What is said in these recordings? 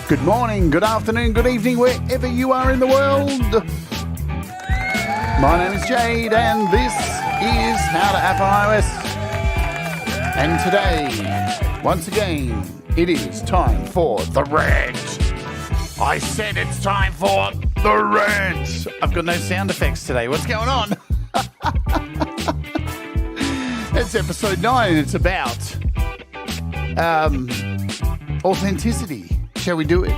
Good morning, good afternoon, good evening, wherever you are in the world. My name is Jade, and this is How to App on iOS. And today, once again, it is time for the rant. I said it's time for the rant. I've got no sound effects today. What's going on? It's episode 9, and it's about authenticity. Shall we do it?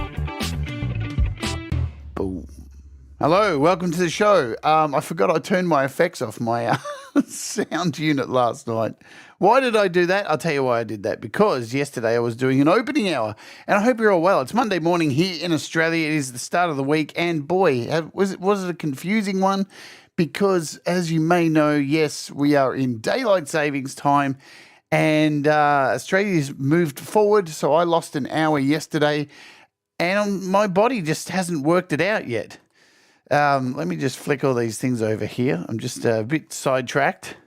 Boom. Hello, welcome to the show. I forgot I turned my effects off my sound unit last night. Why did I do that? I'll tell you why I did that. Because yesterday I was doing an opening hour, and I hope you're all well. It's Monday morning here in Australia. It is the start of the week, and boy, was it a confusing one? Because as you may know, yes, we are in daylight savings time. And Australia's moved forward, so I lost an hour yesterday, and my body just hasn't worked it out yet. Let me just flick all these things over here. I'm just a bit sidetracked.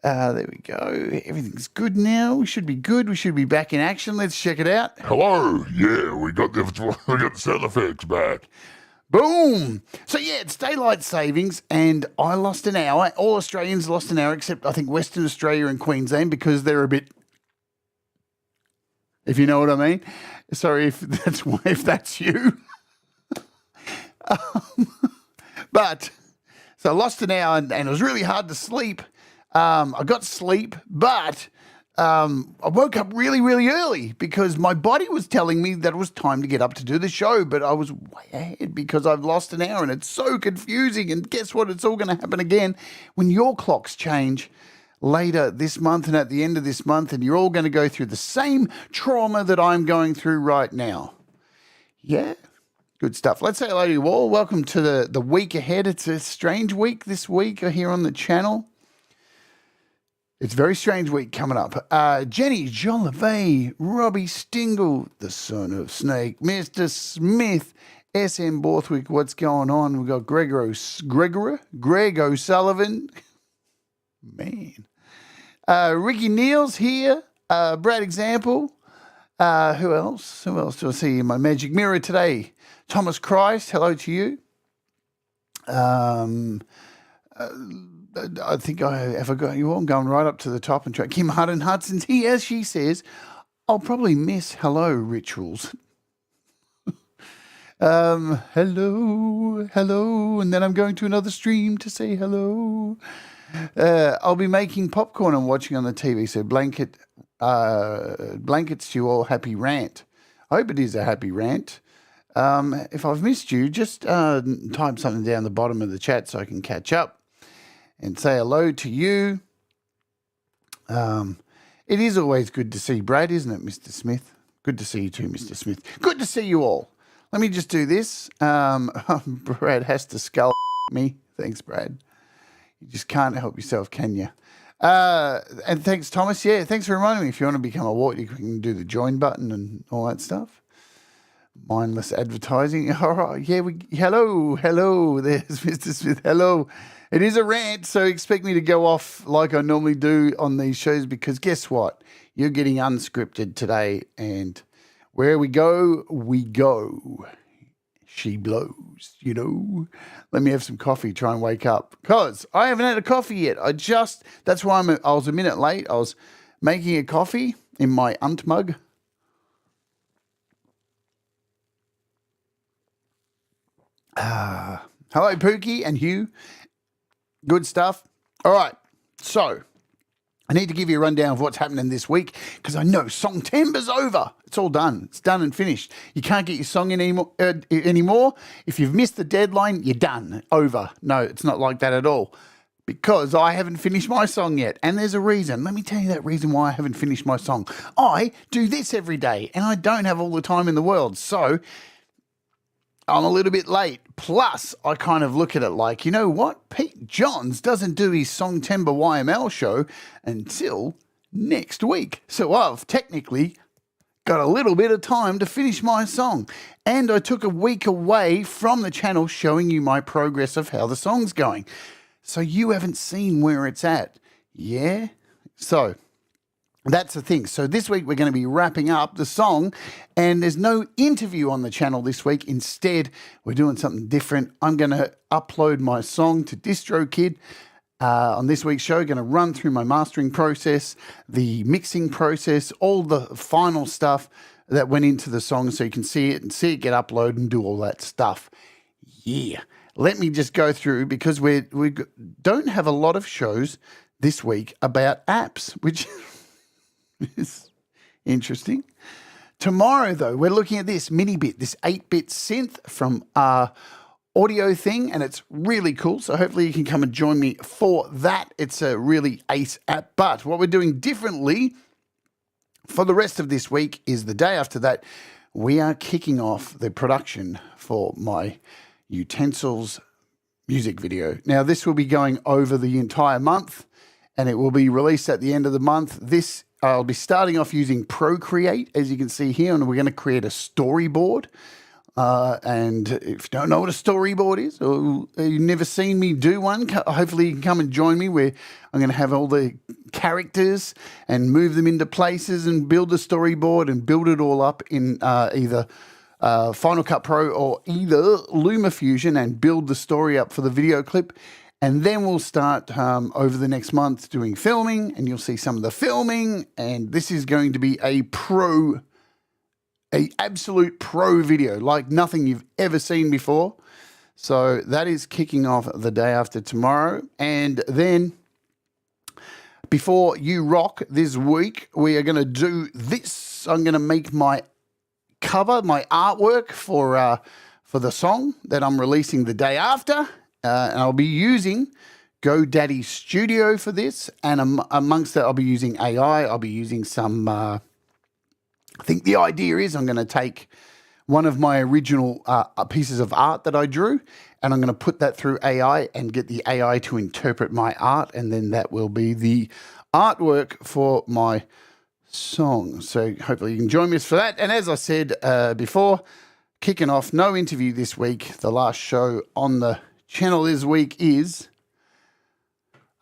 There we go. Everything's good now. We should be good. We should be back in action. Let's check it out. Hello. Yeah, we got the sound effects back. Boom! So yeah, it's daylight savings, and I lost an hour. All Australians lost an hour, except I think Western Australia and Queensland, because they're a bit, if you know what I mean. Sorry if that's you. But so I lost an hour, and it was really hard to sleep. I got sleep, but I woke up really, really early because my body was telling me that it was time to get up to do the show, but I was way ahead because I've lost an hour, and it's so confusing. And guess what? It's all going to happen again when your clocks change later this month and at the end of this month, and you're all going to go through the same trauma that I'm going through right now. Yeah, good stuff. Let's say hello to you all. Welcome to the week ahead. It's a strange week this week here on the channel. It's a very strange week coming up. Jenny Jolivet, Robbie Stingle, the son of Snake, Mr. Smith, SM Borthwick, what's going on? We've got Greg O'Sullivan. Man. Ricky Neal's here. Brad Example. Who else? Who else do I see in my magic mirror today? Thomas Christ, hello to you. I think I forgot you all. I'm going right up to the top and try. Kim Hutton Hudson's here, as she says. I'll probably miss hello rituals. Hello, and then I'm going to another stream to say hello. I'll be making popcorn and watching on the TV. So blankets to you all. Happy rant. I hope it is a happy rant. If I've missed you, just type something down the bottom of the chat so I can catch up and say hello to you. It is always good to see Brad, isn't it, Mr. Smith? Good to see you too, Mr. Smith. Good to see you all. Let me just do this. Brad has to skull me. Thanks, Brad. You just can't help yourself, can you? And thanks, Thomas. Yeah, thanks for reminding me. If you want to become a wart, you can do the join button and all that stuff. Mindless advertising. All right. Yeah, hello. There's Mr. Smith. Hello. It is a rant, so expect me to go off like I normally do on these shows, because guess what? You're getting unscripted today, and where we go, we go. She blows, you know. Let me have some coffee, try and wake up, because I haven't had a coffee yet. That's why I was a minute late. I was making a coffee in my unt mug. Hello, Pookie and Hugh. Good stuff. All right. So I need to give you a rundown of what's happening this week, because I know Songtember's over. It's all done. It's done and finished. You can't get your song in anymore. If you've missed the deadline, you're done. Over. No, it's not like that at all, because I haven't finished my song yet. And there's a reason. Let me tell you that reason why I haven't finished my song. I do this every day, and I don't have all the time in the world. So I'm a little bit late. Plus, I kind of look at it like, you know what? Pete Johns doesn't do his Songtember YML show until next week. So I've technically got a little bit of time to finish my song. And I took a week away from the channel showing you my progress of how the song's going. So you haven't seen where it's at. Yeah? So that's the thing. So this week we're going to be wrapping up the song, and there's no interview on the channel this week. Instead, we're doing something different. I'm going to upload my song to DistroKid on this week's show. Going to run through my mastering process, the mixing process, all the final stuff that went into the song so you can see it get uploaded and do all that stuff. Yeah. Let me just go through, because we don't have a lot of shows this week about apps, which is interesting. Tomorrow, though, we're looking at this mini-bit, this 8-bit synth from Audio Thing, and it's really cool. So hopefully you can come and join me for that. It's a really ace app. But what we're doing differently for the rest of this week is the day after that, we are kicking off the production for my Utensils music video. Now, this will be going over the entire month, and it will be released at the end of the month. This, I'll be starting off using Procreate, as you can see here, and we're going to create a storyboard. And if you don't know what a storyboard is, or you've never seen me do one, hopefully you can come and join me, where I'm going to have all the characters and move them into places and build a storyboard and build it all up in either Final Cut Pro or either LumaFusion, and build the story up for the video clip. And then we'll start over the next month doing filming, and you'll see some of the filming. And this is going to be a absolute pro video, like nothing you've ever seen before. So that is kicking off the day after tomorrow. And then before you rock this week, we are going to do this. I'm going to make my cover, my artwork for the song that I'm releasing the day after. And I'll be using GoDaddy Studio for this. And amongst that, I'll be using AI. I'll be using some, I think the idea is I'm going to take one of my original pieces of art that I drew, and I'm going to put that through AI and get the AI to interpret my art. And then that will be the artwork for my song. So hopefully you can join me for that. And as I said before, kicking off, no interview this week. The last show on the channel this week is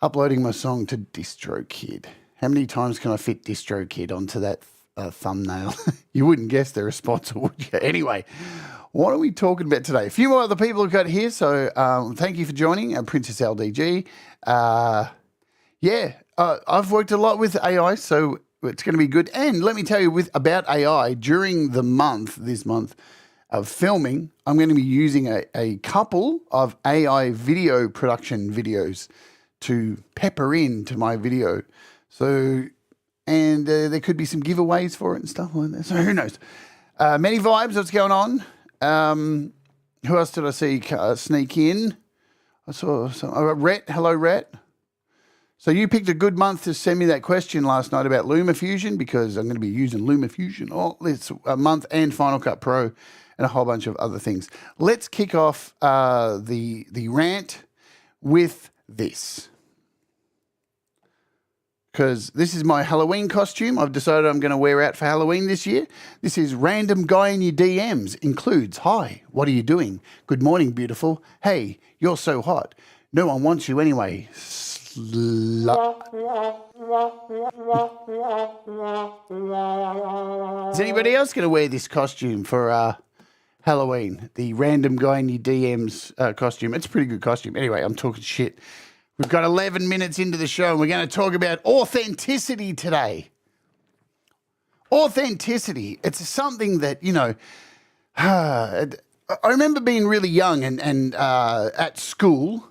uploading my song to DistroKid. How many times can I fit DistroKid onto that thumbnail? You wouldn't guess the response, would you? Anyway, what are we talking about today? A few more other people have got here, so thank you for joining, Princess LDG. I've worked a lot with AI, so it's going to be good. And let me tell you about AI during this month of filming, I'm going to be using a couple of AI video production videos to pepper into my video. So, and there could be some giveaways for it and stuff like that. So who knows? Many vibes, what's going on? Who else did I see sneak in? I saw Rhett. Hello, Rhett. So you picked a good month to send me that question last night about LumaFusion, because I'm going to be using LumaFusion all this month, and Final Cut Pro, and a whole bunch of other things. Let's kick off the rant with this, because this is my Halloween costume I've decided I'm going to wear out for Halloween this year. This is random guy in your DMs. Includes, hi, what are you doing? Good morning, beautiful. Hey, you're so hot. No one wants you anyway. Is anybody else going to wear this costume for Halloween? The random guy in your DMs costume. It's a pretty good costume. Anyway, I'm talking shit. We've got 11 minutes into the show, and we're going to talk about authenticity today. Authenticity. It's something that, I remember being really young and at school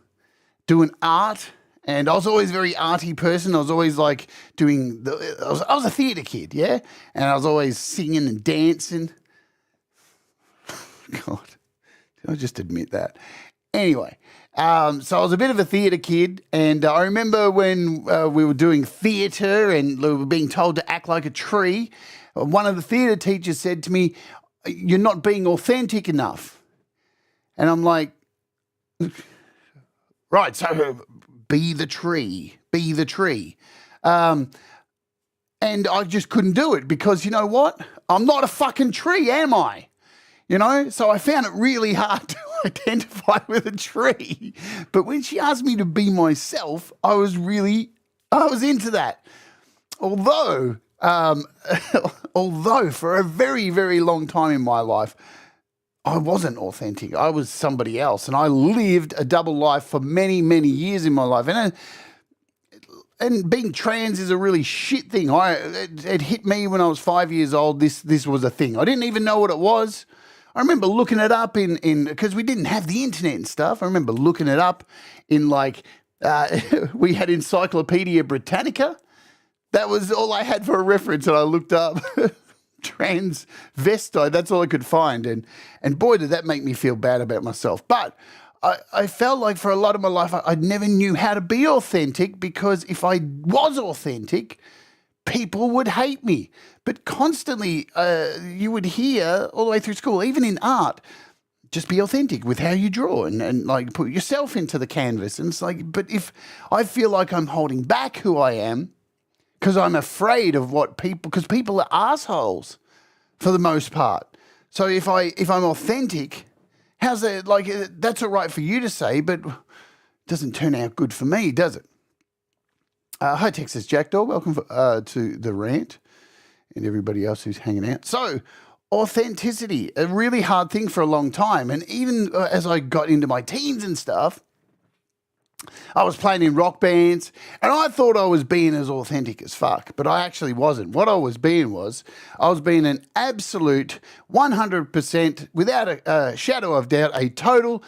doing art. And I was always a very arty person. I was always like doing I was a theatre kid, yeah? And I was always singing and dancing. God, did I just admit that? Anyway, so I was a bit of a theatre kid, and I remember when we were doing theatre and we were being told to act like a tree, one of the theatre teachers said to me, "You're not being authentic enough." And I'm like, right, so be the tree. And I just couldn't do it, because you know what? I'm not a fucking tree, am I? So I found it really hard identify with a tree. But when she asked me to be myself, I was into that. Although, although for a very, very long time in my life, I wasn't authentic. I was somebody else, and I lived a double life for many, many years in my life. And being trans is a really shit thing. It hit me when I was 5 years old. This was a thing. I didn't even know what it was. I remember looking it up in because we didn't have the internet and stuff. I remember looking it up in we had Encyclopedia Britannica. That was all I had for a reference, and I looked up transvestite. That's all I could find, and boy, did that make me feel bad about myself. But I felt like for a lot of my life, I never knew how to be authentic, because if I was authentic, people would hate me. But constantly, you would hear all the way through school, even in art, just be authentic with how you draw and like put yourself into the canvas. And it's like, but if I feel like I'm holding back who I am because I'm afraid of what people, because people are assholes for the most part. So if I'm authentic, how's that? Like, that's all right for you to say, but it doesn't turn out good for me, does it? Hi, Texas Jackdaw. Welcome to the Rant and everybody else who's hanging out. So, authenticity, a really hard thing for a long time. And even as I got into my teens and stuff, I was playing in rock bands, and I thought I was being as authentic as fuck, but I actually wasn't. What I was being an absolute 100%, without a shadow of doubt, a total.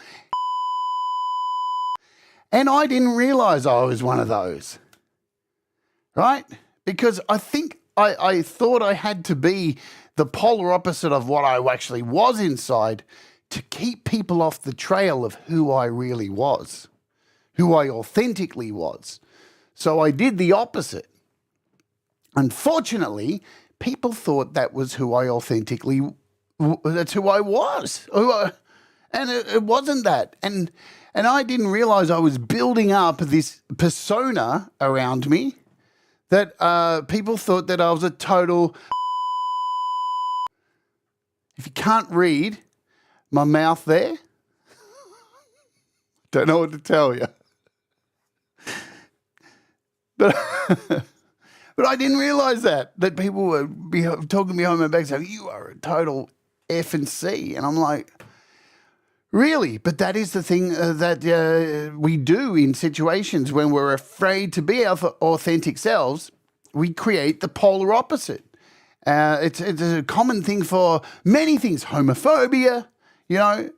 And I didn't realize I was one of those, right? Because I think I thought I had to be the polar opposite of what I actually was inside to keep people off the trail of who I really was, who I authentically was. So I did the opposite. Unfortunately, people thought that was who I authentically, that's who I was. And it wasn't that. And I didn't realize I was building up this persona around me that people thought that I was a total. If you can't read my mouth there, don't know what to tell you. But I didn't realize that people would be talking behind my back saying, you are a total F and C. And I'm like, really? But that is the thing that we do in situations when we're afraid to be our authentic selves. We create the polar opposite. It's a common thing for many things. Homophobia, you know,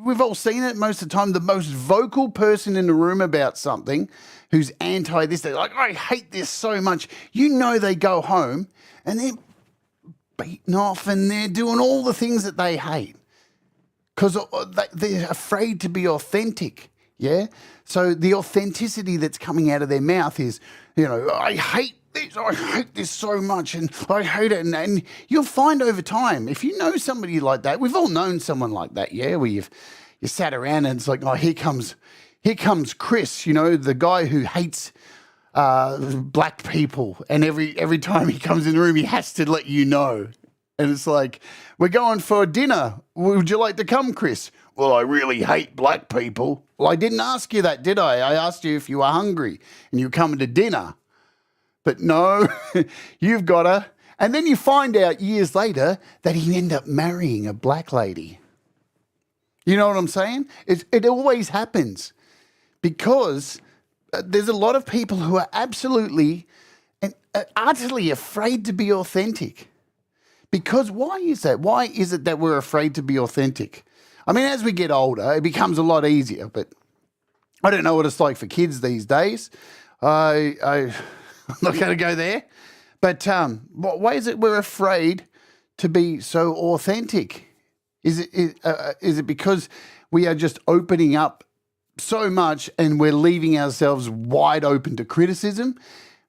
we've all seen it most of the time. The most vocal person in the room about something who's anti this, they're like, I hate this so much. You know, they go home and they're beaten off and they're doing all the things that they hate because they're afraid to be authentic. Yeah. So the authenticity that's coming out of their mouth is, you know, I hate this so much and I hate it. And you'll find over time, if you know somebody like that, we've all known someone like that, yeah, where you sat around and it's like, oh, here comes Chris, you know, the guy who hates black people. And every time he comes in the room, he has to let you know. And it's like, we're going for dinner. Would you like to come, Chris? Well, I really hate black people. Well, I didn't ask you that, did I? I asked you if you were hungry and you were coming to dinner. But no, you've got to. And then you find out years later that he ended up marrying a black lady. You know what I'm saying? It always happens because there's a lot of people who are absolutely and utterly afraid to be authentic. Because why is that? Why is it that we're afraid to be authentic? I mean, as we get older, it becomes a lot easier, but I don't know what it's like for kids these days. I'm not going to go there. But why is it we're afraid to be so authentic? Is it because we are just opening up so much and we're leaving ourselves wide open to criticism?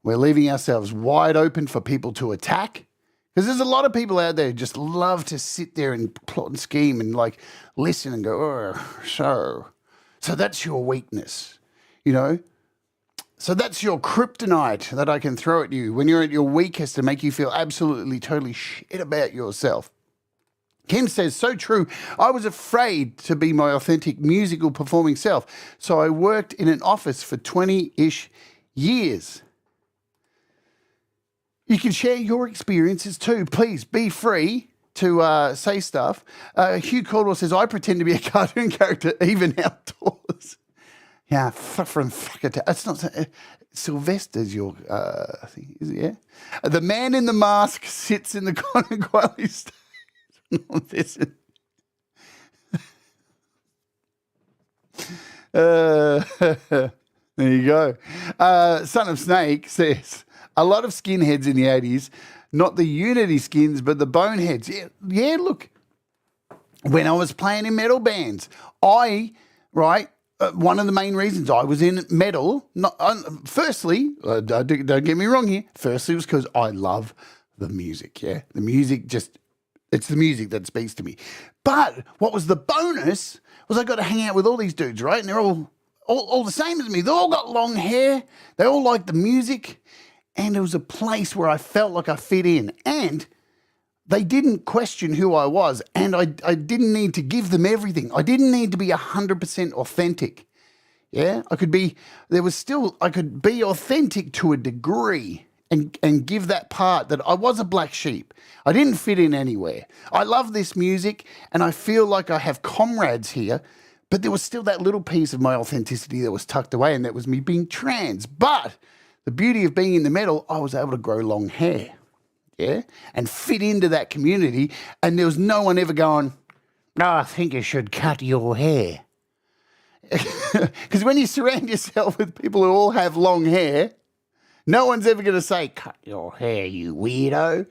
We're leaving ourselves wide open for people to attack? Because there's a lot of people out there who just love to sit there and plot and scheme and like listen and go, oh, so that's your weakness, you know? So that's your kryptonite that I can throw at you when you're at your weakest to make you feel absolutely, totally shit about yourself. Kim says, so true. I was afraid to be my authentic musical performing self, so I worked in an office for 20-ish years. You can share your experiences too. Please be free to say stuff. Hugh Caldwell says, I pretend to be a cartoon character even outdoors. Yeah, fuck it. It's not Sylvester's your thing, is it? Yeah. The man in the mask sits in the corner quietly stays. There you go. Son of Snake says, a lot of skinheads in the 80s, not the Unity skins, but the boneheads. Yeah, look, when I was playing in metal bands, one of the main reasons I was in metal, firstly, don't get me wrong here, firstly was because I love the music, yeah? The music it's the music that speaks to me. But what was the bonus was I got to hang out with all these dudes, right? And they're all the same as me. They all got long hair. They all like the music. And it was a place where I felt like I fit in. And they didn't question who I was. And I didn't need to give them everything. I didn't need to be 100% authentic. Yeah, I could be authentic to a degree and give that part that I was a black sheep. I didn't fit in anywhere. I love this music and I feel like I have comrades here, but there was still that little piece of my authenticity that was tucked away, and that was me being trans. But the beauty of being in the metal, I was able to grow long hair, yeah, and fit into that community, and there was no one ever going, "No, I think you should cut your hair." Because when you surround yourself with people who all have long hair, no one's ever going to say, "Cut your hair, you weirdo."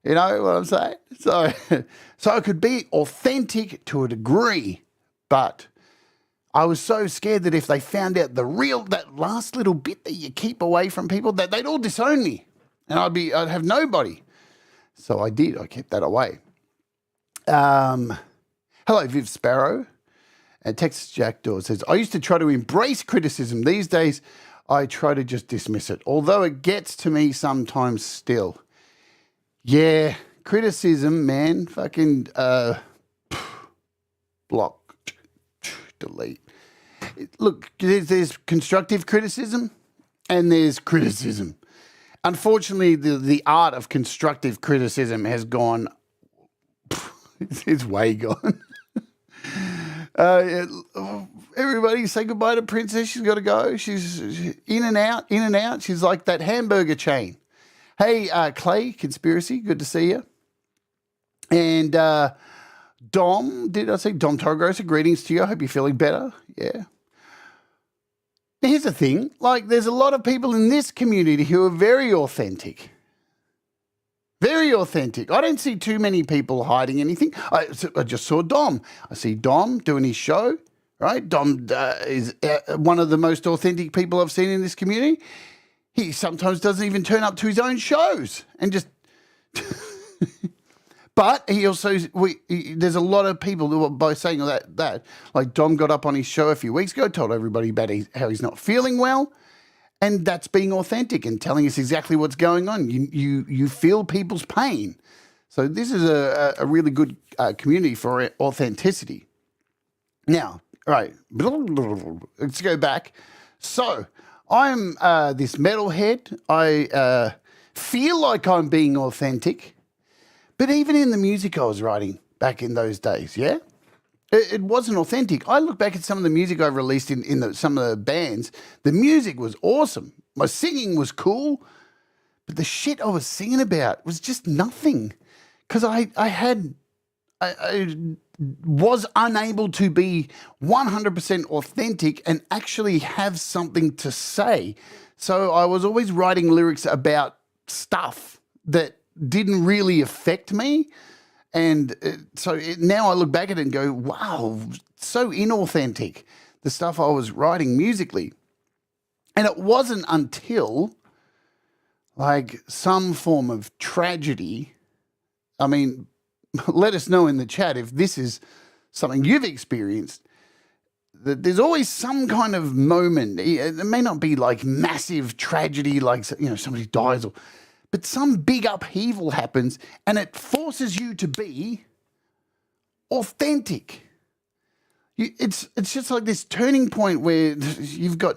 You know what I'm saying? So I could be authentic to a degree, but I was so scared that if they found out that last little bit that you keep away from people, that they'd all disown me and I'd have nobody. So I did. I kept that away. Hello, Viv Sparrow. And Texas Jackdaw says, I used to try to embrace criticism. These days, I try to just dismiss it, although it gets to me sometimes still. Yeah, criticism, man, fucking block, delete. Look, there's constructive criticism and there's criticism. Unfortunately, the art of constructive criticism has gone, it's way gone. Everybody say goodbye to Princess. She's got to go. She's in and out. She's like that hamburger chain. Hey, Clay, Conspiracy, good to see you. And Dom, did I say Dom Torgrosa? Greetings to you. I hope you're feeling better. Yeah. Now, here's the thing. Like, there's a lot of people in this community who are very authentic. Very authentic. I don't see too many people hiding anything. I just saw Dom. I see Dom doing his show, right? Dom is one of the most authentic people I've seen in this community. He sometimes doesn't even turn up to his own shows and just... But he also... there's a lot of people who are both saying that. Like Dom got up on his show a few weeks ago, told everybody about how he's not feeling well. And that's being authentic and telling us exactly what's going on. You feel people's pain. So this is a really good community for authenticity. Now, right, let's go back. So I'm this metalhead. I feel like I'm being authentic. But even in the music I was writing back in those days, yeah? It wasn't authentic. I look back at some of the music I released in some of the bands. The music was awesome. My singing was cool. But the shit I was singing about was just nothing. Because I was unable to be 100% authentic and actually have something to say. So I was always writing lyrics about stuff that didn't really affect me. And now I look back at it and go, wow, so inauthentic, the stuff I was writing musically. And it wasn't until like some form of tragedy. I mean, let us know in the chat if this is something you've experienced. That there's always some kind of moment. It may not be like massive tragedy, like somebody dies, but some big upheaval happens, and it forces you to be authentic. It's just like this turning point where you've got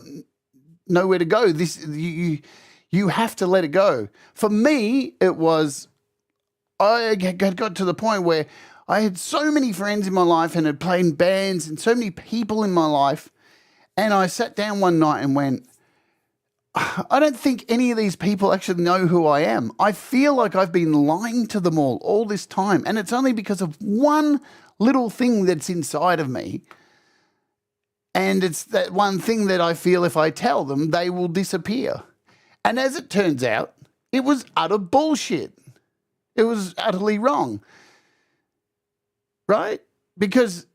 nowhere to go. You have to let it go. For me, it was I got to the point where I had so many friends in my life and had played in bands and so many people in my life, and I sat down one night and went, I don't think any of these people actually know who I am. I feel like I've been lying to them all this time, and it's only because of one little thing that's inside of me. And it's that one thing that I feel if I tell them, they will disappear. And as it turns out, it was utter bullshit. It was utterly wrong. Right? Because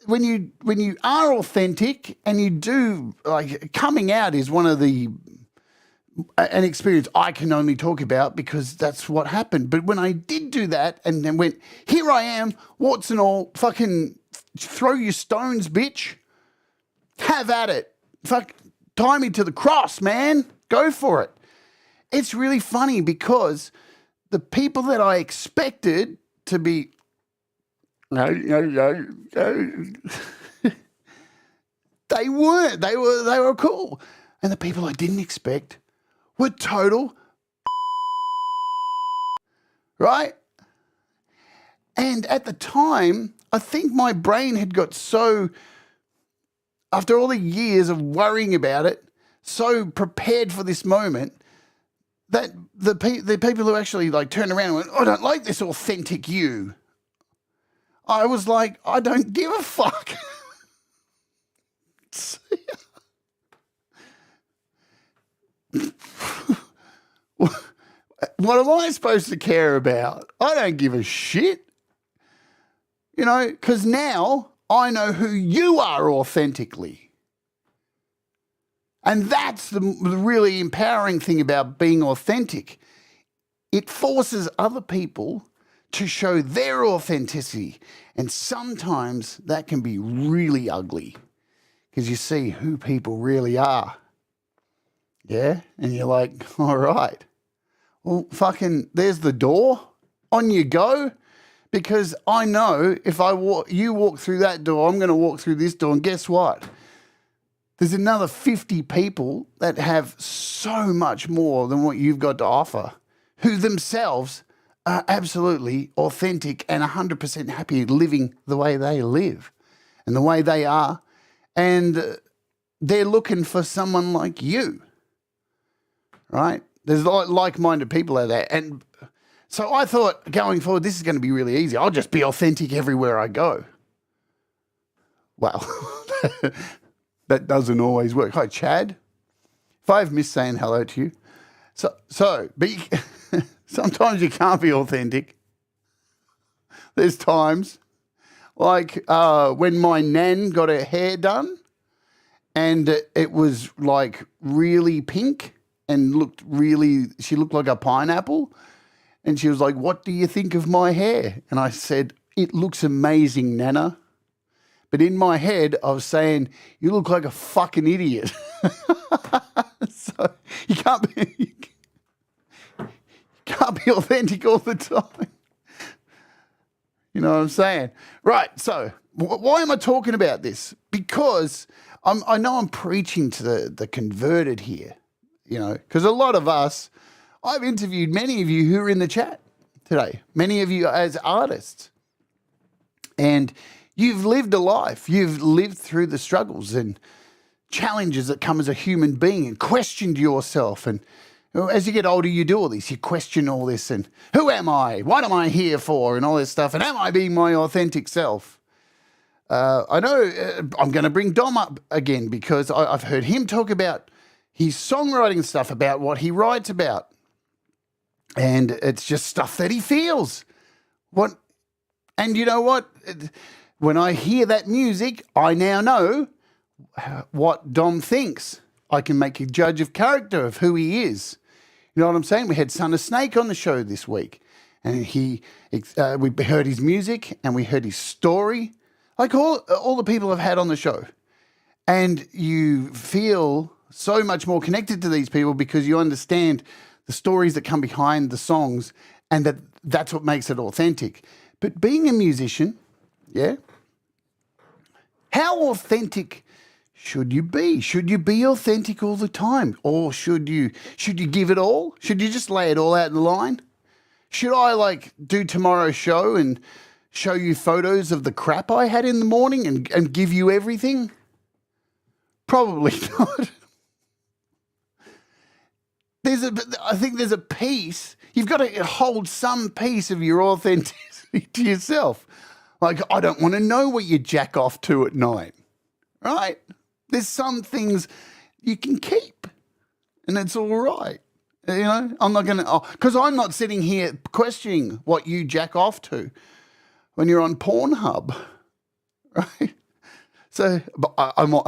when you are authentic and you do, like, coming out is one of an experience I can only talk about because that's what happened. But when I did do that and then went, here I am, warts and all, fucking throw your stones, bitch. Have at it. Fuck, tie me to the cross, man. Go for it. It's really funny because the people that I expected to be, no. They weren't. They were cool. And the people I didn't expect were total right? And at the time, I think my brain had got so, after all the years of worrying about it, so prepared for this moment that the people who actually like turned around and went, I don't like this authentic you. I was like, I don't give a fuck. What am I supposed to care about? I don't give a shit. You know, because now I know who you are authentically. And that's the really empowering thing about being authentic. It forces other people to show their authenticity. And sometimes that can be really ugly because you see who people really are. Yeah? And you're like, all right. Well, fucking, there's the door. On you go. Because I know if you walk through that door, I'm going to walk through this door. And guess what? There's another 50 people that have so much more than what you've got to offer, who themselves are absolutely authentic and 100% happy living the way they live and the way they are. And they're looking for someone like you, right? There's like-minded people out there. And so I thought going forward, this is going to be really easy. I'll just be authentic everywhere I go. Well, that doesn't always work. Hi, Chad. If I've missed saying hello to you. So sometimes you can't be authentic. There's times like when my nan got her hair done and it was like really pink and she looked like a pineapple. And she was like, what do you think of my hair? And I said, it looks amazing, Nana. But in my head, I was saying, you look like a fucking idiot. So you can't be authentic all the time. You know what I'm saying? Right, so why am I talking about this? Because I know I'm preaching to the converted here, you know, because a lot of us, I've interviewed many of you who are in the chat today, many of you as artists. And you've lived a life. You've lived through the struggles and challenges that come as a human being and questioned yourself. And as you get older, you do all this. You question all this and who am I? What am I here for? And all this stuff. And am I being my authentic self? I know I'm going to bring Dom up again because I've heard him talk about his songwriting stuff, about what he writes about. And it's just stuff that he feels. And you know what? When I hear that music, I now know what Dom thinks. I can make a judge of character of who he is. You know what I'm saying? We had Son of Snake on the show this week. And we heard his music and we heard his story. Like all the people I've had on the show. And you feel so much more connected to these people because you understand the stories that come behind the songs and that's what makes it authentic. But being a musician, Yeah? How authentic should you be? Should you be authentic all the time? Or should you give it all? Should you just lay it all out in the line? Should I like do tomorrow's show and show you photos of the crap I had in the morning and give you everything? Probably not. I think there's a piece. You've got to hold some piece of your authenticity to yourself. Like, I don't want to know what you jack off to at night, right? There's some things you can keep, and it's all right. You know, I'm not going to, because I'm not sitting here questioning what you jack off to when you're on Pornhub, right? So, but I might,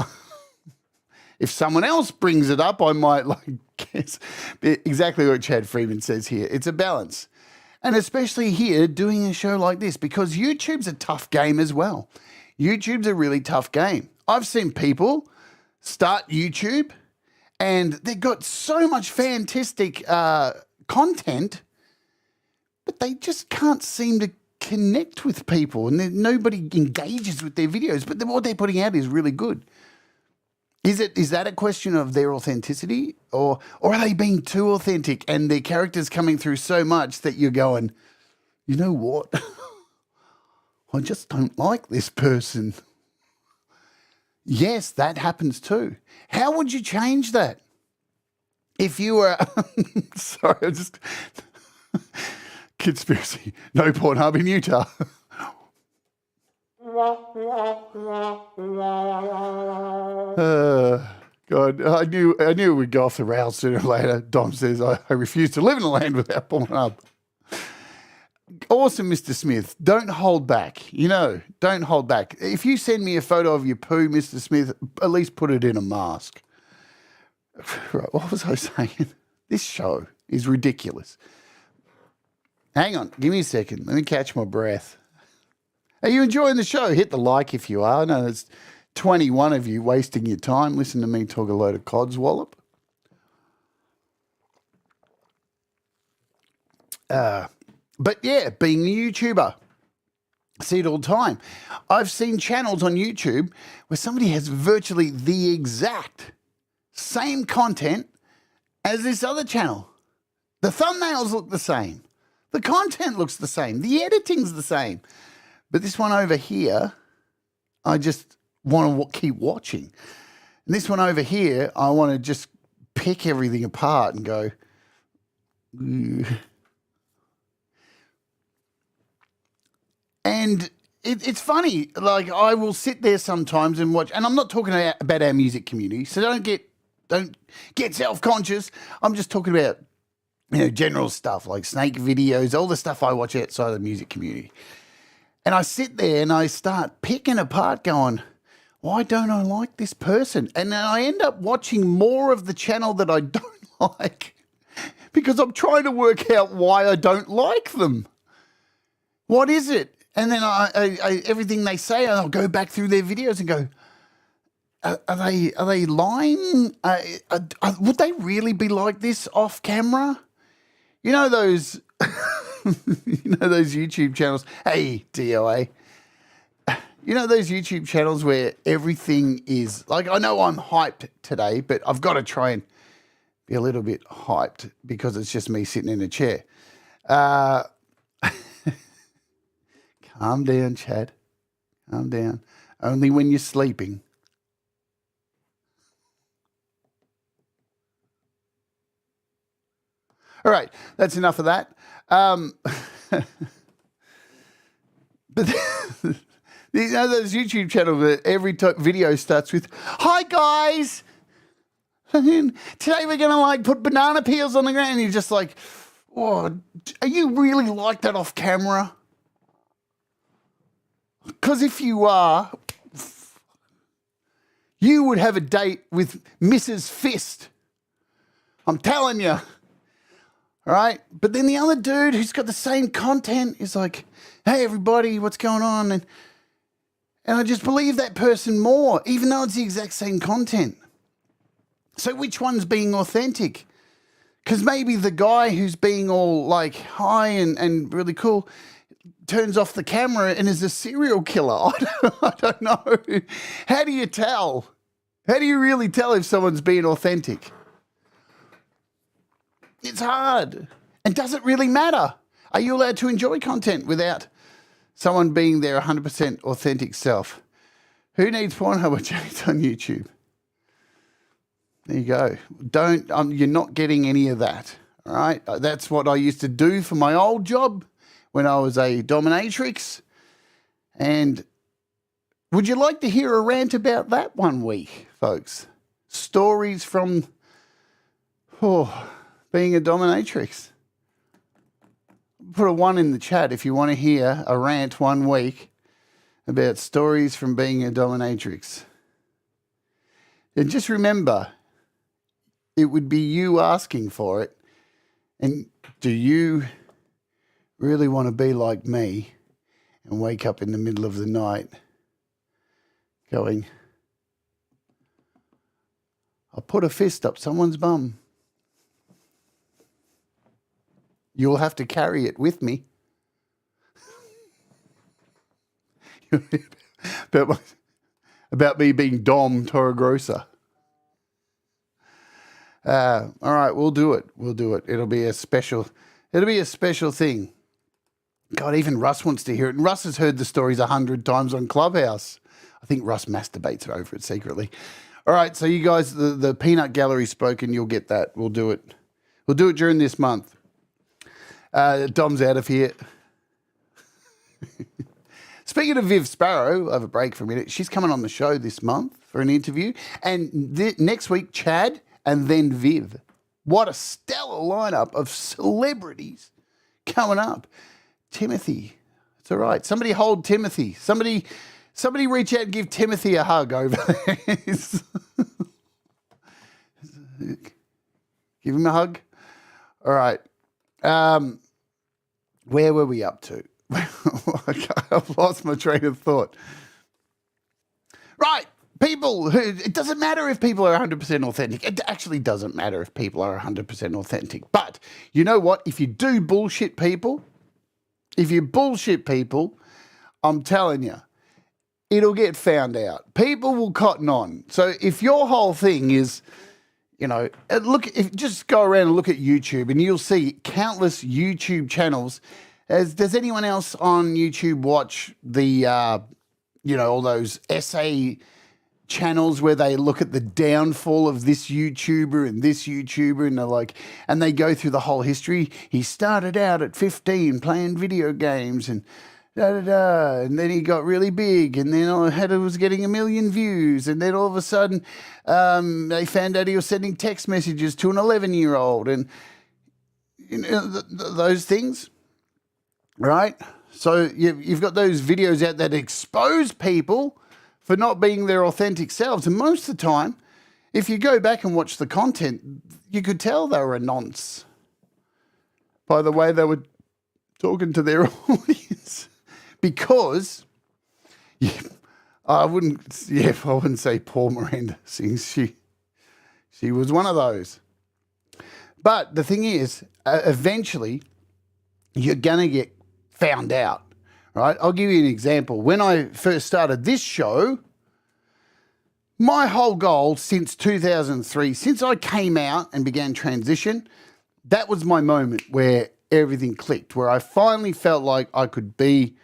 if someone else brings it up, I might like guess exactly what Chad Freeman says here. It's a balance. And especially here doing a show like this, because YouTube's a tough game as well. YouTube's a really tough game. I've seen people start YouTube and they've got so much fantastic content, but they just can't seem to connect with people and nobody engages with their videos, but what they're putting out is really good. Is that a question of their authenticity or are they being too authentic and their character's coming through so much that you're going, you know what? I just don't like this person. Yes, that happens too. How would you change that? If you were, sorry, I just, conspiracy, no Pornhub in Utah. God, I knew it would go off the rails sooner or later. Dom says, I refuse to live in a land without Pornhub. Awesome, Mr. Smith. Don't hold back. You know, don't hold back. If you send me a photo of your poo, Mr. Smith, at least put it in a mask. Right, what was I saying? This show is ridiculous. Hang on, give me a second. Let me catch my breath. Are you enjoying the show? Hit the like if you are. No, there's 21 of you wasting your time. Listen to me talk a load of codswallop. But yeah, being a YouTuber, I see it all the time. I've seen channels on YouTube where somebody has virtually the exact same content as this other channel. The thumbnails look the same. The content looks the same. The editing's the same. But this one over here, I just want to keep watching. And this one over here, I want to just pick everything apart and go, "Ugh." And it's funny. Like, I will sit there sometimes and watch, and I'm not talking about our music community, so don't get self-conscious. I'm just talking about, general stuff like snake videos, all the stuff I watch outside of the music community. And I sit there and I start picking apart going, why don't I like this person? And then I end up watching more of the channel that I don't like because I'm trying to work out why I don't like them. What is it? And then I everything they say, I'll go back through their videos and go, are they lying? Would they really be like this off camera? You know those those YouTube channels. Hey, DOA. You know those YouTube channels where everything is like, I know I'm hyped today, but I've got to try and be a little bit hyped because it's just me sitting in a chair. Calm down, Chad. Calm down. Only when you're sleeping. All right, that's enough of that. But you know those YouTube channels where every video starts with, "Hi guys, today we're gonna put banana peels on the ground," and you're just like, "Oh, are you really like that off camera?" Because if you are, you would have a date with Mrs. Fist. I'm telling you. All right? But then the other dude who's got the same content is like, "Hey, everybody, what's going on?" And I just believe that person more, even though it's the exact same content. So which one's being authentic? Because maybe the guy who's being all like high and really cool, turns off the camera and is a serial killer. I don't know. How do you tell? How do you really tell if someone's being authentic? It's hard. And does it really matter? Are you allowed to enjoy content without someone being their 100% authentic self? Who needs Pornhub or Jade on YouTube? There you go. You're not getting any of that. All right. That's what I used to do for my old job when I was a dominatrix. And would you like to hear a rant about that one week, folks? Stories from being a dominatrix. Put a 1 in the chat if you want to hear a rant one week about stories from being a dominatrix. And just remember, it would be you asking for it. And do you really want to be like me and wake up in the middle of the night going, I'll put a fist up someone's bum. You'll have to carry it with me. about me being Dom Torregrossa. All right, we'll do it. We'll do it. It'll be a special thing. God, even Russ wants to hear it. And Russ has heard the stories 100 times on Clubhouse. I think Russ masturbates over it secretly. All right, so you guys, the peanut gallery spoken, you'll get that. We'll do it. We'll do it during this month. Dom's out of here. Speaking of Viv Sparrow, I'll have a break for a minute. She's coming on the show this month for an interview. And next week, Chad and then Viv. What a stellar lineup of celebrities coming up. Timothy. It's all right. Somebody hold Timothy. Somebody reach out and give Timothy a hug over there. Give him a hug. All right. Where were we up to? I've lost my train of thought. Right. It doesn't matter if people are 100% authentic. It actually doesn't matter if people are 100% authentic. But you know what? If you do bullshit people, I'm telling you, it'll get found out. People will cotton on. So if your whole thing is, just go around and look at YouTube and you'll see countless YouTube channels. Does anyone else on YouTube watch the, all those essay channels where they look at the downfall of this YouTuber and this YouTuber and they're like, and they go through the whole history. He started out at 15 playing video games and and then he got really big and then was getting 1 million views and then all of a sudden they found out he was sending text messages to an 11-year-old and those things, right? So you've got those videos out that expose people for not being their authentic selves. And most of the time, if you go back and watch the content, you could tell they were a nonce by the way they were talking to their audience. Because, I wouldn't say poor Miranda Sings. She was one of those. But the thing is, eventually, you're going to get found out. Right? I'll give you an example. When I first started this show, my whole goal since 2003, since I came out and began transition, that was my moment where everything clicked, where I finally felt like I could be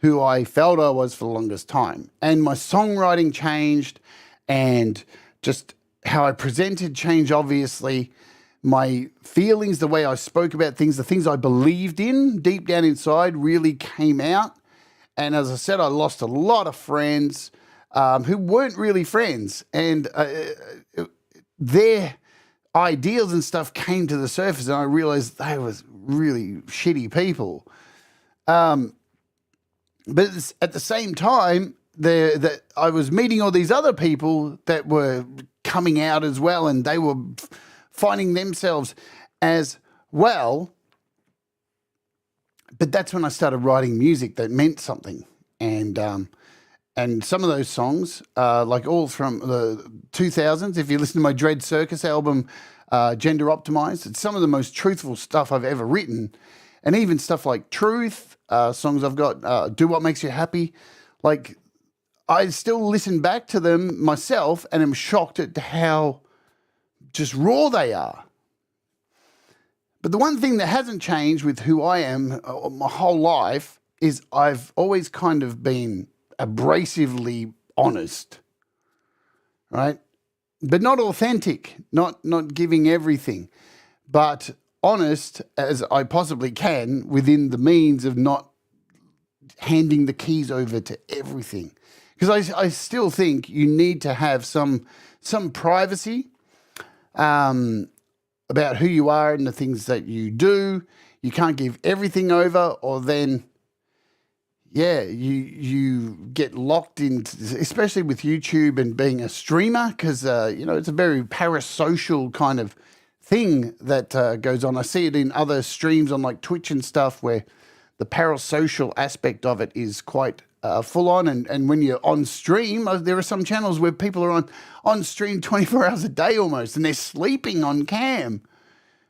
who I felt I was for the longest time. And my songwriting changed and just how I presented changed, obviously. My feelings, the way I spoke about things, the things I believed in deep down inside really came out. And as I said, I lost a lot of friends who weren't really friends. And their ideals and stuff came to the surface and I realized they were really shitty people. But at the same time, that I was meeting all these other people that were coming out as well and they were finding themselves as well. But that's when I started writing music that meant something. And some of those songs, like all from the 2000s, if you listen to my Dread Circus album, Gender Optimized, it's some of the most truthful stuff I've ever written. And even stuff like Truth, songs I've got. Do What Makes You Happy. Like, I still listen back to them myself and am shocked at how just raw they are. But the one thing that hasn't changed with who I am my whole life is I've always kind of been abrasively honest, right? But not authentic, not giving everything, but honest as I possibly can within the means of not handing the keys over to everything. Because I still think you need to have some privacy about who you are and the things that you do. You can't give everything over, or then, yeah, you get locked into, especially with YouTube and being a streamer, because, it's a very parasocial kind of thing that goes on. I see it in other streams on like Twitch and stuff where the parasocial aspect of it is quite full on. And when you're on stream, there are some channels where people are on stream 24 hours a day almost, and they're sleeping on cam.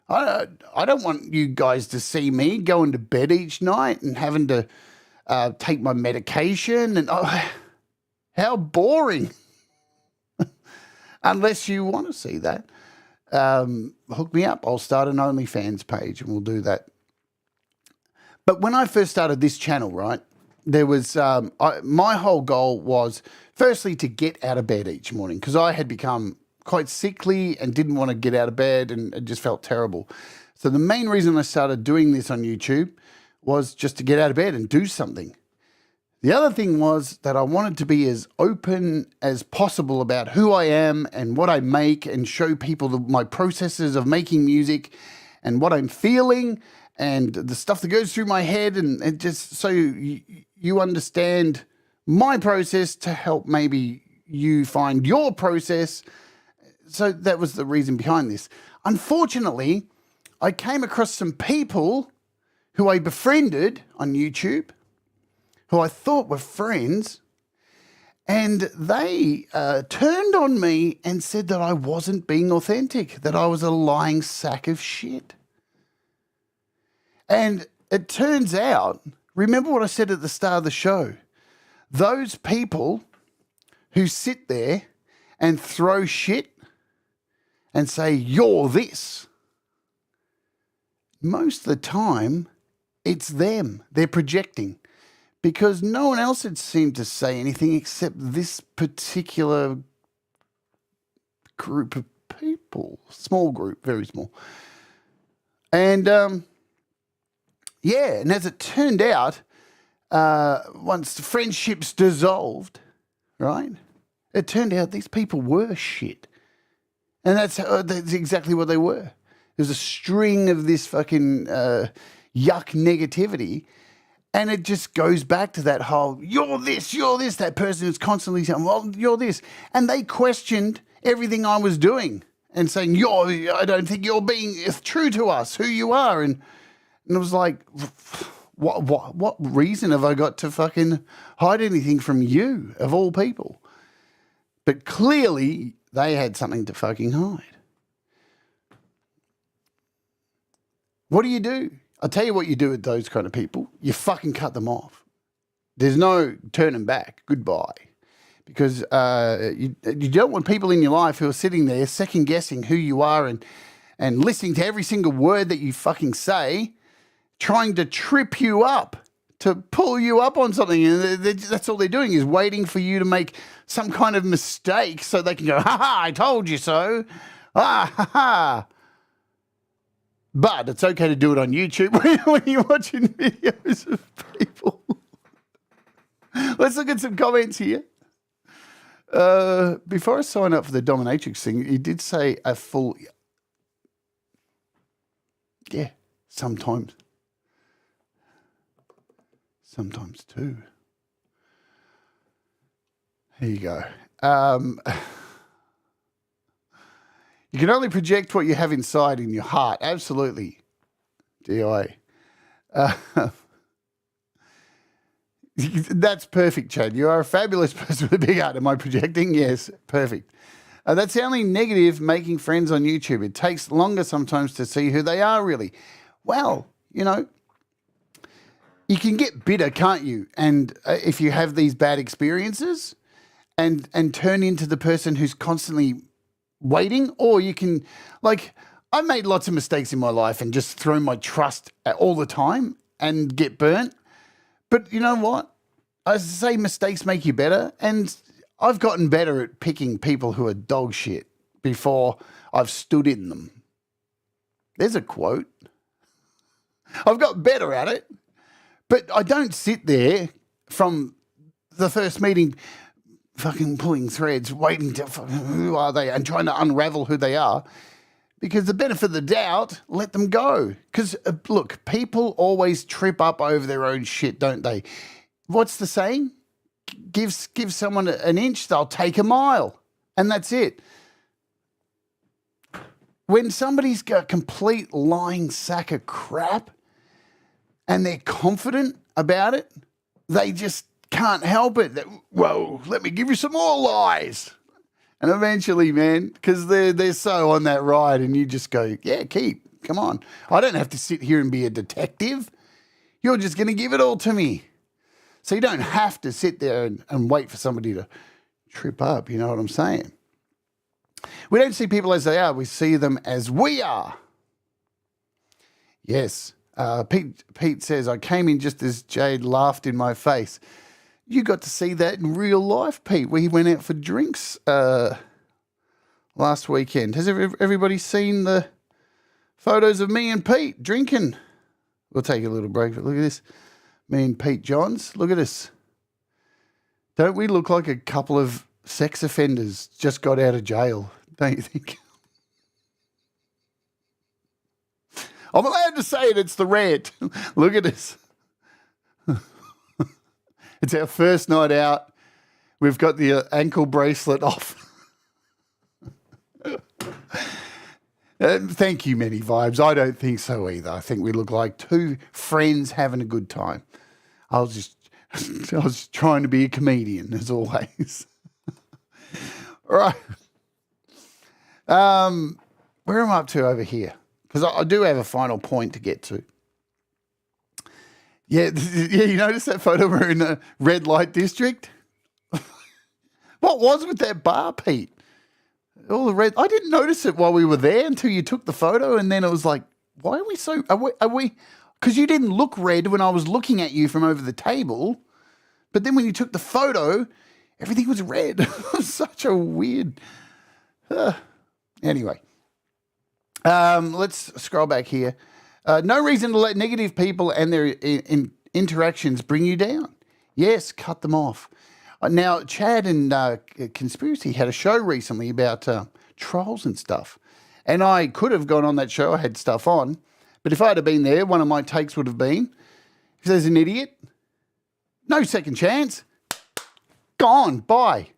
I don't want you guys to see me going to bed each night and having to take my medication. And how boring. Unless you want to see that. Hook me up. I'll start an OnlyFans page and we'll do that. But when I first started this channel, right, there was my whole goal was firstly to get out of bed each morning, because I had become quite sickly and didn't want to get out of bed and it just felt terrible. So the main reason I started doing this on YouTube was just to get out of bed and do something. The other thing was that I wanted to be as open as possible about who I am and what I make, and show people my processes of making music and what I'm feeling and the stuff that goes through my head, and just so you understand my process to help maybe you find your process. So that was the reason behind this. Unfortunately, I came across some people who I befriended on YouTube, who I thought were friends, and they turned on me and said that I wasn't being authentic, that I was a lying sack of shit. And it turns out, remember what I said at the start of the show, those people who sit there and throw shit and say, you're this, most of the time, it's them. They're projecting, because no one else had seemed to say anything except this particular group of people. Small group, very small. And, and as it turned out, once the friendships dissolved, right, it turned out these people were shit. And that's exactly what they were. There's a string of this fucking yuck negativity, and it just goes back to that whole, you're this, that person is constantly saying, well, you're this. And they questioned everything I was doing and saying, I don't think you're being true to us, who you are. And it was like, what reason have I got to fucking hide anything from you, of all people? But clearly they had something to fucking hide. What do? I'll tell you what you do with those kind of people. You fucking cut them off. There's no turning back. Goodbye. Because you don't want people in your life who are sitting there second guessing who you are and listening to every single word that you fucking say, trying to trip you up, to pull you up on something. And that's all they're doing, is waiting for you to make some kind of mistake so they can go, ha, I told you so. Ah, ha, ha. But it's okay to do it on YouTube when you're watching videos of people. Let's look at some comments here. Before I sign up for the dominatrix thing, he did say a full... Yeah, sometimes. Sometimes too. Here you go. You can only project what you have inside in your heart. Absolutely. DOA. That's perfect, Chad. You are a fabulous person with a big heart. Am I projecting? Yes, perfect. That's the only negative making friends on YouTube. It takes longer sometimes to see who they are really. Well, you can get bitter, can't you? And if you have these bad experiences and turn into the person who's constantly waiting, or you can, like, I've made lots of mistakes in my life and just throw my trust all the time and get burnt. But you know what? I say mistakes make you better, and I've gotten better at picking people who are dog shit before I've stood in them. There's a quote. I've got better at it, but I don't sit there from the first meeting fucking pulling threads, waiting to who are they and trying to unravel who they are. Because the benefit of the doubt, let them go. Because, look, people always trip up over their own shit, don't they? What's the saying? Give someone an inch, they'll take a mile. And that's it. When somebody's got a complete lying sack of crap and they're confident about it, they just can't help it. Whoa, let me give you some more lies. And eventually, man, because they're so on that ride and you just go, yeah, come on. I don't have to sit here and be a detective. You're just going to give it all to me. So you don't have to sit there and wait for somebody to trip up. You know what I'm saying? We don't see people as they are. We see them as we are. Yes. Pete says, I came in just as Jade laughed in my face. You got to see that in real life, Pete. We went out for drinks last weekend. Has everybody seen the photos of me and Pete drinking? We'll take a little break, but look at this. Me and Pete Johns. Look at us. Don't we look like a couple of sex offenders just got out of jail, don't you think? I'm allowed to say it. It's the rant. Look at us. It's our first night out. We've got the ankle bracelet off. Thank you, Many Vibes. I don't think so either. I think we look like two friends having a good time. I was trying to be a comedian, as always. All right. Where am I up to over here? Because I do have a final point to get to. Yeah, you notice that photo? We're in a red light district. What was with that bar, Pete? All the red. I didn't notice it while we were there until you took the photo, and then it was like, why are we so? Are we? Because you didn't look red when I was looking at you from over the table, but then when you took the photo, everything was red. It was such a weird. Anyway, let's scroll back here. No reason to let negative people and their interactions bring you down. Yes, cut them off. Now, Chad and Conspiracy had a show recently about trolls and stuff. And I could have gone on that show. I had stuff on. But if I had been there, one of my takes would have been, if there's an idiot, no second chance, gone, bye.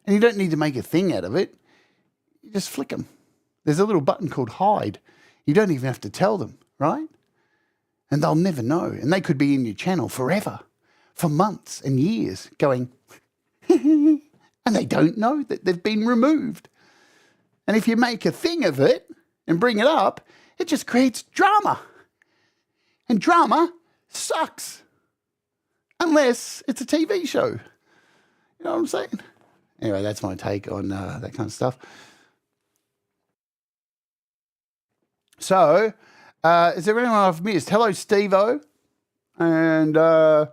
And you don't need to make a thing out of it. You just flick them. There's a little button called hide. You don't even have to tell them, right? And they'll never know. And they could be in your channel forever, for months and years, going, and they don't know that they've been removed. And if you make a thing of it and bring it up, it just creates drama. And drama sucks. Unless it's a TV show. You know what I'm saying? Anyway, that's my take on that kind of stuff. So, is there anyone I've missed? Hello, Steve-O. And, God,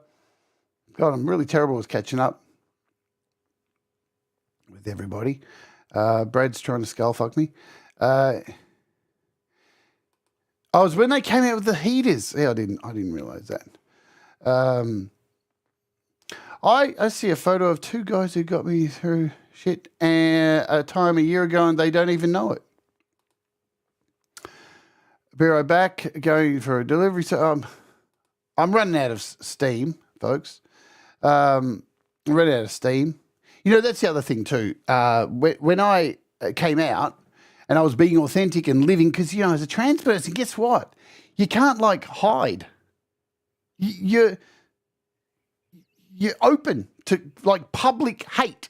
I'm really terrible with catching up with everybody. Brad's trying to skull fuck me. Oh, it was when they came out with the heaters. Yeah, I didn't realise that. I see a photo of two guys who got me through shit a time a year ago and they don't even know it. Be right back, going for a delivery. So I'm running out of steam, folks. I'm running out of steam. You know, that's the other thing too. When I came out and I was being authentic and living, because, you know, as a trans person, guess what? You can't, like, hide. You're open to, like, public hate,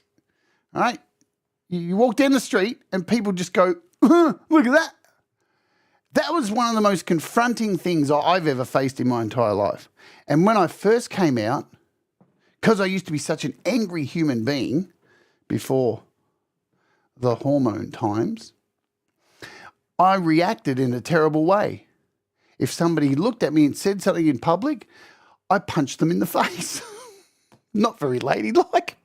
right? You walk down the street and people just go, look at that. That was one of the most confronting things I've ever faced in my entire life. And when I first came out, because I used to be such an angry human being before the hormone times, I reacted in a terrible way. If somebody looked at me and said something in public, I punched them in the face. Not very ladylike.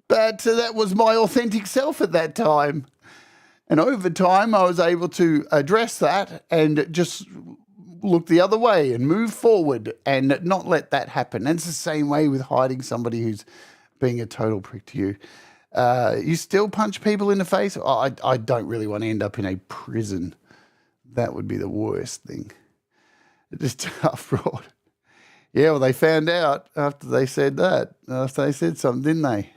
But that was my authentic self at that time. And over time, I was able to address that and just look the other way and move forward and not let that happen. And it's the same way with hiding somebody who's being a total prick to you. You still punch people in the face? I don't really want to end up in a prison. That would be the worst thing. Just tough, broad. Yeah, well, they found out after they said that. After they said something, didn't they?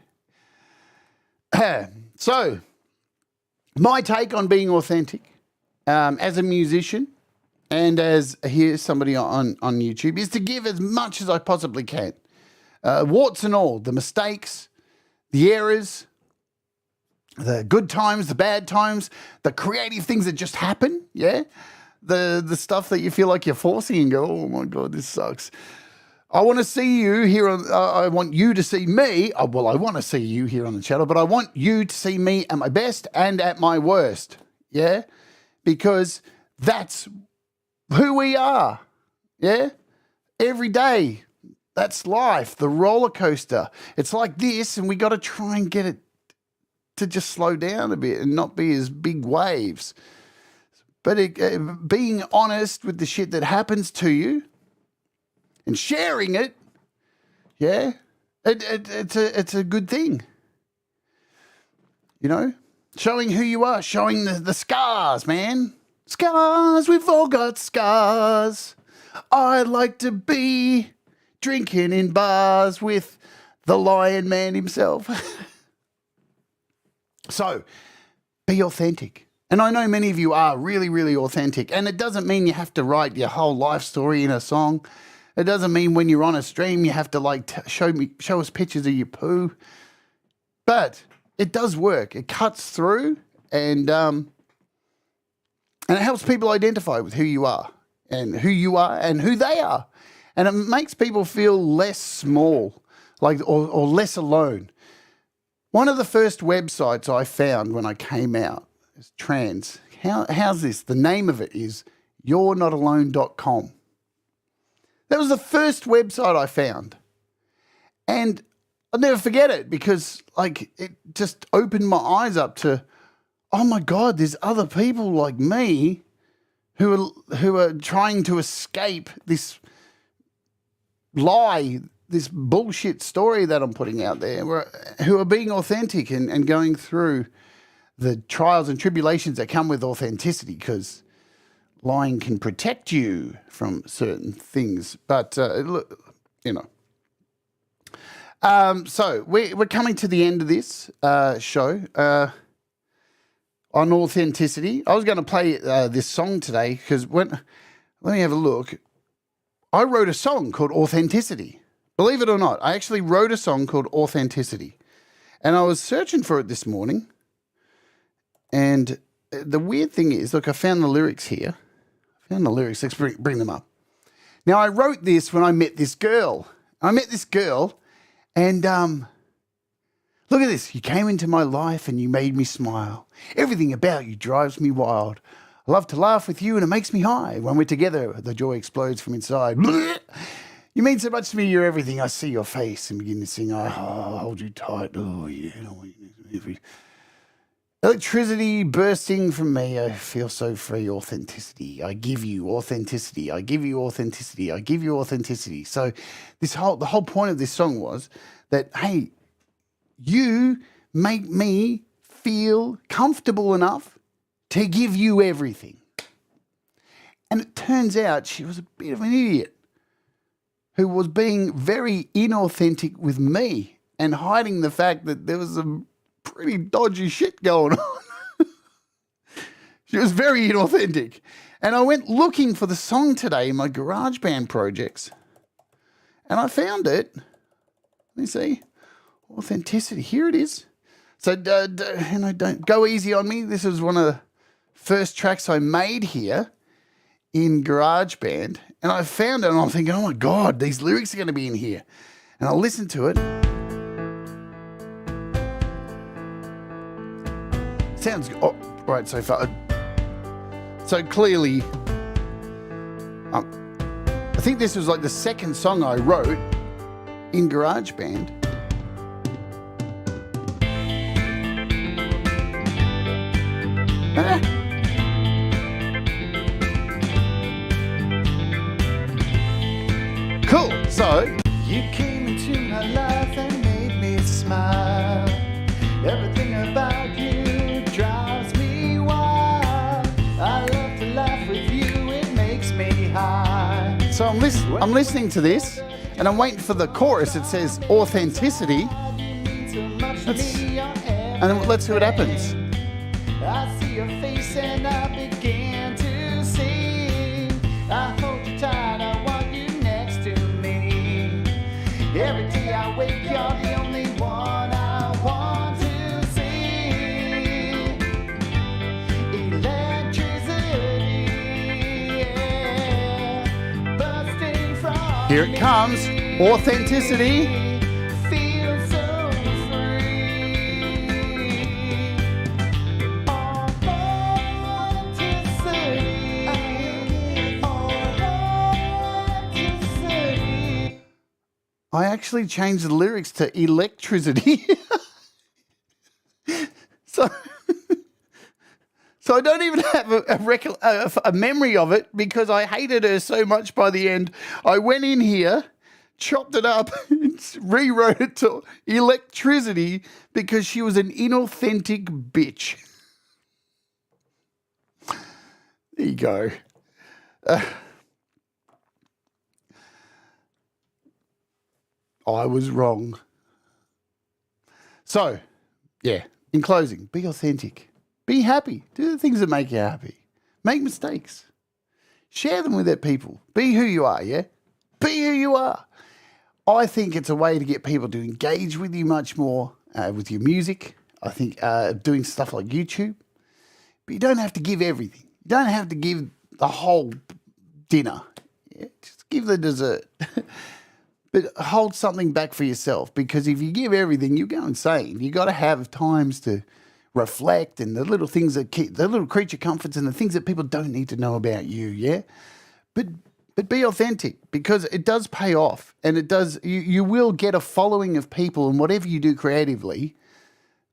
So, my take on being authentic as a musician and as here's somebody on YouTube is to give as much as I possibly can. Warts and all, the mistakes, the errors, the good times, the bad times, the creative things that just happen, yeah? The stuff that you feel like you're forcing and go, oh my God, this sucks. I want to see you here on, I want you to see me. Well, I want to see you here on the channel, but I want you to see me at my best and at my worst. Yeah? Because that's who we are. Yeah? Every day. That's life, the roller coaster. It's like this, and we got to try and get it to just slow down a bit and not be as big waves. But being honest with the shit that happens to you, and sharing it, yeah, it's a good thing. You know, showing who you are, showing the scars, man. Scars, we've all got scars. I like to be drinking in bars with the Lion Man himself. So, be authentic. And I know many of you are really, really authentic. And it doesn't mean you have to write your whole life story in a song. It doesn't mean when you're on a stream you have to like show us pictures of your poo. But it does work. It cuts through and it helps people identify with who you are and who they are. And it makes people feel less small, like or less alone. One of the first websites I found when I came out is trans. How's this? The name of it is you'renotalone.com. That was the first website I found. And I'll never forget it because like it just opened my eyes up to, oh my God, there's other people like me who are trying to escape this lie, this bullshit story that I'm putting out there, who are being authentic and going through the trials and tribulations that come with authenticity, because lying can protect you from certain things. But, you know. So we're coming to the end of this show on authenticity. I was going to play this song today because let me have a look. I wrote a song called Authenticity. Believe it or not, I actually wrote a song called Authenticity. And I was searching for it this morning. And the weird thing is, look, I found the lyrics here. Let's bring them up. Now, I wrote this when I met this girl. And look at this. You came into my life and you made me smile. Everything about you drives me wild. I love to laugh with you and it makes me high. When we're together, the joy explodes from inside. You mean so much to me, you're everything. I see your face and begin to sing. I'll hold you tight. Oh, yeah. Electricity bursting from me. I feel so free. Authenticity. I give you authenticity. I give you authenticity. I give you authenticity. So the whole point of this song was that, hey, you make me feel comfortable enough to give you everything. And it turns out she was a bit of an idiot who was being very inauthentic with me and hiding the fact that there was some pretty dodgy shit going on. She was very inauthentic. And I went looking for the song today in my GarageBand projects. And I found it. Let me see. Authenticity. Here it is. So, don't go easy on me. This is one of first tracks I made here in GarageBand, and I found it and I'm thinking, oh my God, these lyrics are going to be in here. And I listened to it. Sounds right so far. So clearly, I think this was like the second song I wrote in GarageBand. Cool. So you came into my life and made me smile. Everything about you drives me wild. I love to laugh with you, it makes me high. So I'm listening to this and I'm waiting for the chorus. It says authenticity. And let's see what happens. I see your face and I began to sing. I hold you tight, I want you next to me. Every day I wake, you're the only one I want to see. Electricity, yeah. Bursting from here it comes, authenticity. I actually changed the lyrics to electricity. So I don't even have a memory of it because I hated her so much by the end. I went in here, chopped it up, and rewrote it to electricity because she was an inauthentic bitch. There you go. I was wrong. So, yeah, in closing, be authentic. Be happy. Do the things that make you happy. Make mistakes. Share them with their people. Be who you are, yeah? Be who you are. I think it's a way to get people to engage with you much more with your music. I think doing stuff like YouTube. But you don't have to give everything. You don't have to give the whole dinner. Yeah? Just give the dessert. But hold something back for yourself, because if you give everything, you go insane. You got to have times to reflect, and the little things that the little creature comforts and the things that people don't need to know about you. Yeah, but be authentic, because it does pay off, and it does. You will get a following of people, and whatever you do creatively,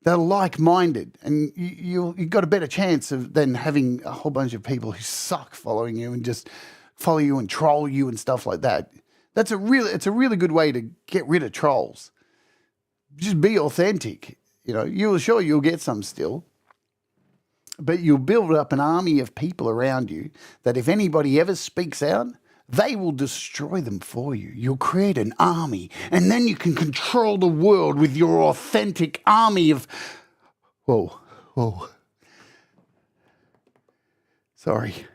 they're like-minded, and you got a better chance of than having a whole bunch of people who suck following you and just follow you and troll you and stuff like that. It's a really good way to get rid of trolls. Just be authentic. You know, you'll get some still, but you'll build up an army of people around you that if anybody ever speaks out, they will destroy them for you. You'll create an army, and then you can control the world with your authentic army of... Whoa. Sorry.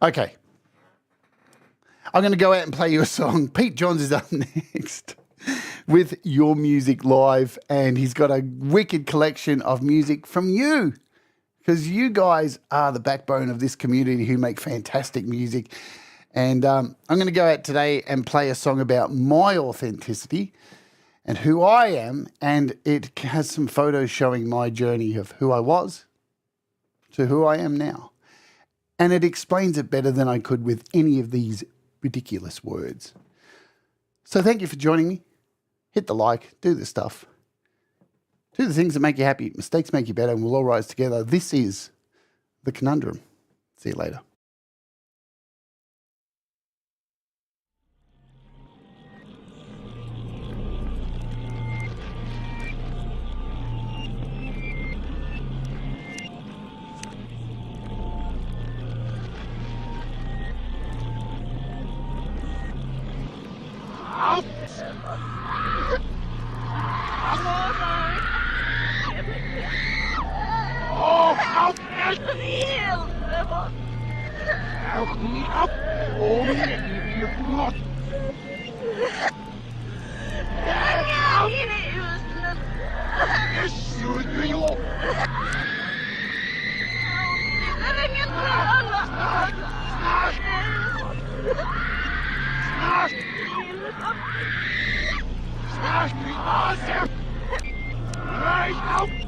Okay. I'm going to go out and play you a song. Pete Johns is up next with Your Music Live, and he's got a wicked collection of music from you, because you guys are the backbone of this community who make fantastic music. And I'm going to go out today and play a song about my authenticity and who I am, and it has some photos showing my journey of who I was to who I am now. And it explains it better than I could with any of these ridiculous words. So thank you for joining me. Hit the like, do the stuff. Do the things that make you happy. Mistakes make you better, and we'll all rise together. This is The Conundrum. See you later. Hey, help!